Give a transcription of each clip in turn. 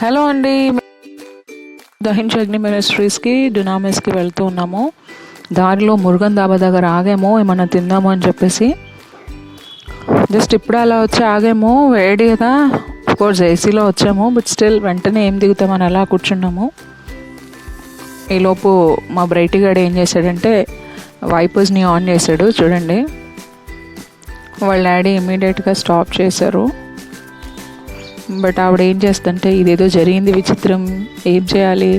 Hello అండి, దహించ్ అగ్ని మినిస్ట్రీస్కి డునామిస్కి వెళ్తూ ఉన్నాము. దారిలో మురుగన్ దాబా దగ్గర ఆగాము, ఏమన్నా తిందాము అని చెప్పేసి. జస్ట్ ఇప్పుడు అలా వచ్చి ఆగాము, వేడి కదా, కోర్స్ ఏసీలో వచ్చాము, బట్ స్టిల్ వెంటనే ఏం దిగుతామని అలా కూర్చున్నాము. ఈలోపు మా బ్రైట్ గాడు ఏం చేశాడంటే వైపర్స్ని ఆన్ చేశాడు. చూడండి, వాళ్ళ డాడీ ఇమీడియట్గా స్టాప్ చేశారు. బట్ ఆవిడ ఏం చేస్తుందంటే, ఇదేదో జరిగింది విచిత్రం, ఏం చేయాలి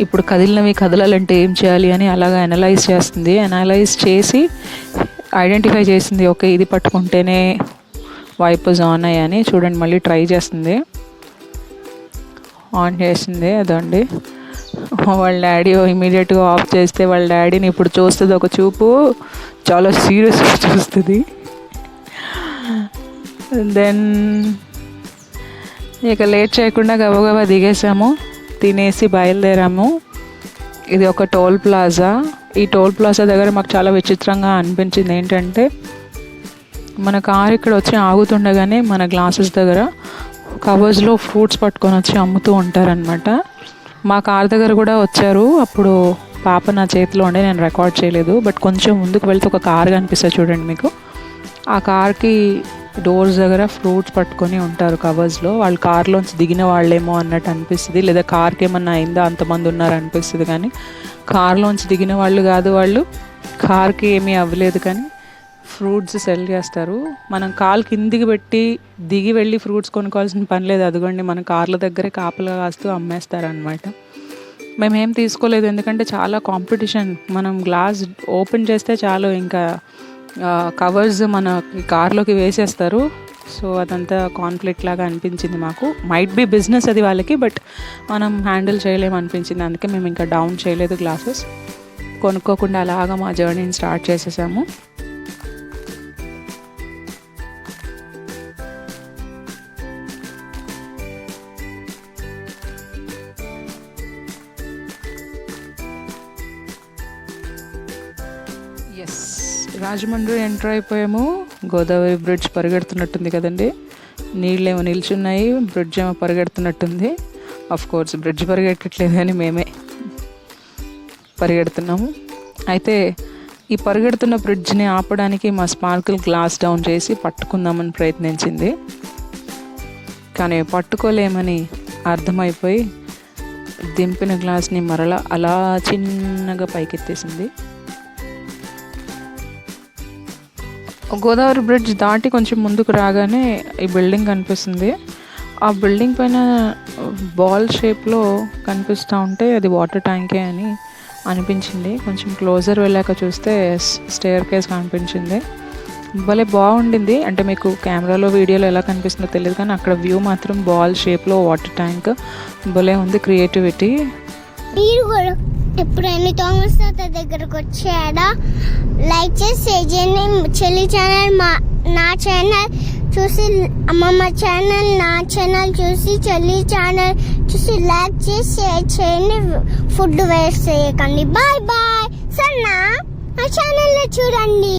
ఇప్పుడు, కదిలినవి కదలాలంటే ఏం చేయాలి అని అలాగా అనలైజ్ చేస్తుంది. అనలైజ్ చేసి ఐడెంటిఫై చేసింది, ఓకే ఇది పట్టుకుంటేనే వైపర్స్ ఆన్ అయ్యాని. చూడండి, మళ్ళీ ట్రై చేస్తుంది, ఆన్ చేసింది. అదండి వాళ్ళ డాడీ ఇమీడియట్గా ఆఫ్ చేస్తే, వాళ్ళ డాడీని ఇప్పుడు చూస్తుంది ఒక చూపు, చాలా సీరియస్గా చూస్తుంది. దెన్ ఇక లేట్ చేయకుండా గబగబా దిగేసాము, తినేసి బయలుదేరాము. ఇది ఒక టోల్ ప్లాజా. ఈ టోల్ ప్లాజా దగ్గర మాకు చాలా విచిత్రంగా అనిపించింది ఏంటంటే, మన కార్ ఇక్కడ వచ్చి ఆగుతుండగానే మన గ్లాసెస్ దగ్గర కవర్స్లో ఫ్రూట్స్ పట్టుకొని వచ్చి అమ్ముతూ ఉంటారనమాట. మా కార్ దగ్గర కూడా వచ్చారు. అప్పుడు పాప నా చేతిలో ఉండే, నేను రికార్డ్ చేయలేదు. బట్ కొంచెం ముందుకు వెళ్తే ఒక కార్ కనిపిస్తుంది చూడండి మీకు. ఆ కార్కి డోర్స్ దగ్గర ఫ్రూట్స్ పట్టుకొని ఉంటారు కవర్స్లో. వాళ్ళు కార్లోంచి దిగిన వాళ్ళేమో అన్నట్టు అనిపిస్తుంది, లేదా కార్కి ఏమన్నా అయిందా అంతమంది ఉన్నారు అనిపిస్తుంది. కానీ కార్లోంచి దిగిన వాళ్ళు కాదు, వాళ్ళు కార్కి ఏమీ అవ్వలేదు కానీ ఫ్రూట్స్ సెల్ చేస్తారు. మనం కాలు కిందికి పెట్టి దిగి వెళ్ళి ఫ్రూట్స్ కొనుక్కోవాల్సిన పని లేదు. అదిగోండి, మన కార్ల దగ్గరే కాపలా కాస్తూ అమ్మేస్తారనమాట. మేమేం తీసుకోలేదు, ఎందుకంటే చాలా కాంపిటీషన్. మనం గ్లాస్ ఓపెన్ చేస్తే చాలు, ఇంకా కవర్స్ మన కార్లోకి వేసేస్తారు. సో అదంతా కాన్ఫ్లిక్ట్ లాగా అనిపించింది మాకు. మైట్ బి బిజినెస్ అది వాళ్ళకి, బట్ మనం హ్యాండిల్ చేయలేము అనిపించింది. అందుకే మేము ఇంకా డౌన్ చేయలేదు గ్లాసెస్. కొనుక్కోకుండా అలాగా మా జర్నీని స్టార్ట్ చేసేసాము. ఎస్, రాజమండ్రి ఎంటర్ అయిపోయాము. గోదావరి బ్రిడ్జ్ పరిగెడుతున్నట్టుంది కదండి, నీళ్ళేమో నిల్చున్నాయి, బ్రిడ్జ్ ఏమో పరిగెడుతున్నట్టుంది. ఆఫ్ కోర్స్ బ్రిడ్జ్ పరిగెట్టట్లేదు కానీ మేమే పరిగెడుతున్నాము. అయితే ఈ పరిగెడుతున్న బ్రిడ్జ్ని ఆపడానికి మా స్పార్కిల్ గ్లాస్ డౌన్ చేసి పట్టుకుందామని ప్రయత్నించింది, కానీ పట్టుకోలేమని అర్థమైపోయి దింపిన గ్లాస్ని మరలా అలా చిన్నగా పైకెత్తేసింది. గోదావరి బ్రిడ్జ్ దాటి కొంచెం ముందుకు రాగానే ఈ బిల్డింగ్ కనిపిస్తుంది. ఆ బిల్డింగ్ పైన బాల్ షేప్లో కనిపిస్తూ ఉంటే అది వాటర్ ట్యాంకే అని అనిపించింది. కొంచెం క్లోజర్ వెళ్ళాక చూస్తే స్టేర్ కేస్ కనిపించింది. భలే బాగుండింది. అంటే మీకు కెమెరాలో వీడియోలో ఎలా కనిపిస్తుందో తెలియదు, కానీ అక్కడ వ్యూ మాత్రం బాల్ షేప్లో వాటర్ ట్యాంక్ భలే ఉంది. క్రియేటివిటీ. ఎప్పుడైనా థామస్ తాత దగ్గరకు వచ్చాడా, లైక్ చేసి షేర్ చేయండి. చెల్లి ఛానల్ నా ఛానల్ చూసి, అమ్మమ్మ ఛానల్ నా ఛానల్ చూసి, చెల్లి ఛానల్ చూసి లైక్ చేసి షేర్ చేయండి. ఫుడ్ వేస్ట్ చేయకండి. Bye bye. సన్నా నా ఛానల్లో చూడండి.